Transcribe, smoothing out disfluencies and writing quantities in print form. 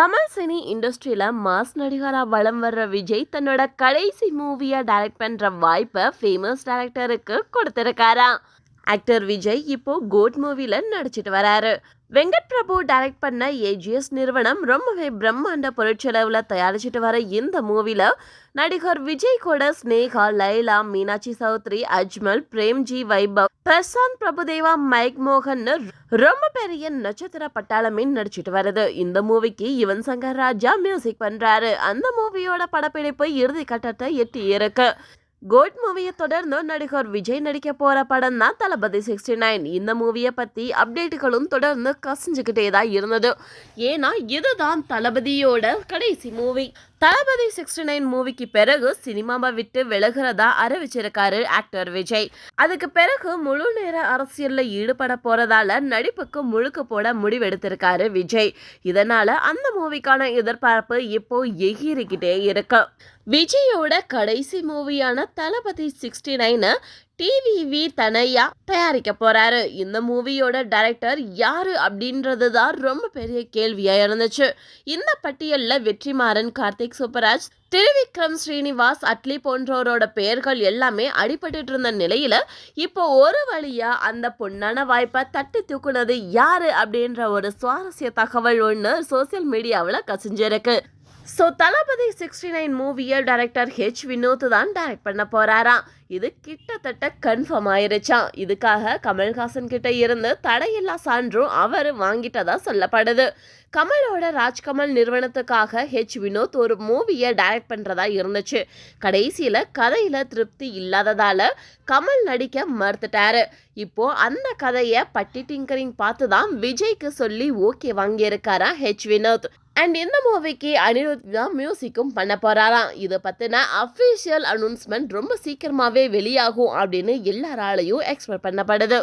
Tamil cine இண்டஸ்ட்ரியில mass நடிகரா வலம் வர்ற விஜய் தன்னோட கடைசி மூவியை டைரக்ட் பண்ற வாய்ப்பை ஃபேமஸ் டைரக்டருக்கு கொடுத்திருக்காராம். ஆக்டர் விஜய் இப்போ கோட் மூவில நடிச்சிட்டு வராரு. வெங்கட் பிரபு டைரக்ட் பண்ண ஏஜிஎஸ் நிறுவனம் ரொம்பவே பிரம்மாண்ட பொருட்செலவுல தயாரிச்சிட்டு வர இந்த மூவில நடிகர் விஜய் கூட ஸ்னேகா, லைலா, மீனாட்சி சௌத்ரி, அஜ்மல், பிரேம்ஜி, வைபவ், பிரசாந்த் பிரபுதேவா, மைக் மோகன் ரொம்ப பெரிய நட்சத்திர பட்டாளமே நடிச்சிட்டு வருது. இந்த மூவிக்கு யுவன் சங்கர் ராஜா மியூசிக் பண்றாரு. அந்த மூவியோட படப்பிடிப்பு இறுதி கட்டத்தை எட்டி இருக்கு. கோட் மூவியை தொடர்ந்து நடிகர் விஜய் நடிக்க போற படம் தான் தளபதி 69. இந்த மூவியை பத்தி அப்டேட்டுகளும் தொடர்ந்து கசிஞ்சுக்கிட்டே தான் இருந்தது. ஏன்னா இதுதான் தளபதியோட கடைசி மூவி. தளபதி 69 மூவிக்கு பிறகு சினிமாவை விட்டு விலகிறதா அறிவிச்சிருக்காரு ஆக்டர் விஜய். அதுக்கு பிறகு முழு நேர அரசியல்ல ஈடுபட போறதால நடிப்புக்கு முழுக்க போட முடிவெடுத்திருக்காரு விஜய். இதனால அந்த மூவிக்கான எதிர்பார்ப்பு இப்போ எகிரிக்கிட்டே இருக்கு. விஜயோட கடைசி மூவியான தளபதி 69 டிவிவி தனையா தயாரிக்க போறாரு. இந்த மூவியோட டைரக்டர் யாரு அப்படின்றது தான் ரொம்ப பெரிய கேள்வியா இருந்துச்சு. இந்த பட்டியல்ல வெற்றிமாறன், கார்த்திக் சுப்பராஜ், திருவிக்ரம் ஸ்ரீனிவாஸ், அட்லி போன்றோரோட பெயர்கள் எல்லாமே அடிபட்டு இருந்த நிலையில இப்போ ஒரு வழியா அந்த பொன்னான வாய்ப்பை தட்டி தூக்குனது யாரு அப்படின்ற ஒரு சுவாரஸ்ய தகவல் ஒன்று சோசியல் மீடியாவில் கசிஞ்சிருக்கு. தளபதி 69 மூவியை டைரக்டர் வினோத் தான் டைரக்ட் பண்ண போறாராம். இது கிட்டத்தட்ட கன்ஃபார்ம் ஆயிருச்சாம். இதுக்காக கமல்ஹாசன் கிட்ட இருந்து தடையில்லா சான்றும் அவர் வாங்கிட்டதா சொல்லப்படுது. கமலோட ராஜ்கமல் நிறுவனத்துக்காக வினோத் ஒரு மூவியை டைரக்ட் பண்றதா இருந்துச்சு. கடைசியில கதையில திருப்தி இல்லாததால கமல் நடிக்க மறுத்துட்டாரு. இப்போ அந்த கதையை பட்டி டிங்கரிங் பார்த்து தான் விஜய்க்கு சொல்லி ஓகே வாங்கியிருக்காரா வினோத். அண்ட் இந்த மூவிக்கு அனிருத் தான் மியூசிக்கும் பண்ண போறாராம். இதை பத்தின அஃபிஷியல் அனௌன்ஸ்மெண்ட் ரொம்ப சீக்கிரமாவே வெளியாகும் அப்படின்னு எல்லாராலையும் எக்ஸ்பெக்ட் பண்ணப்படுது.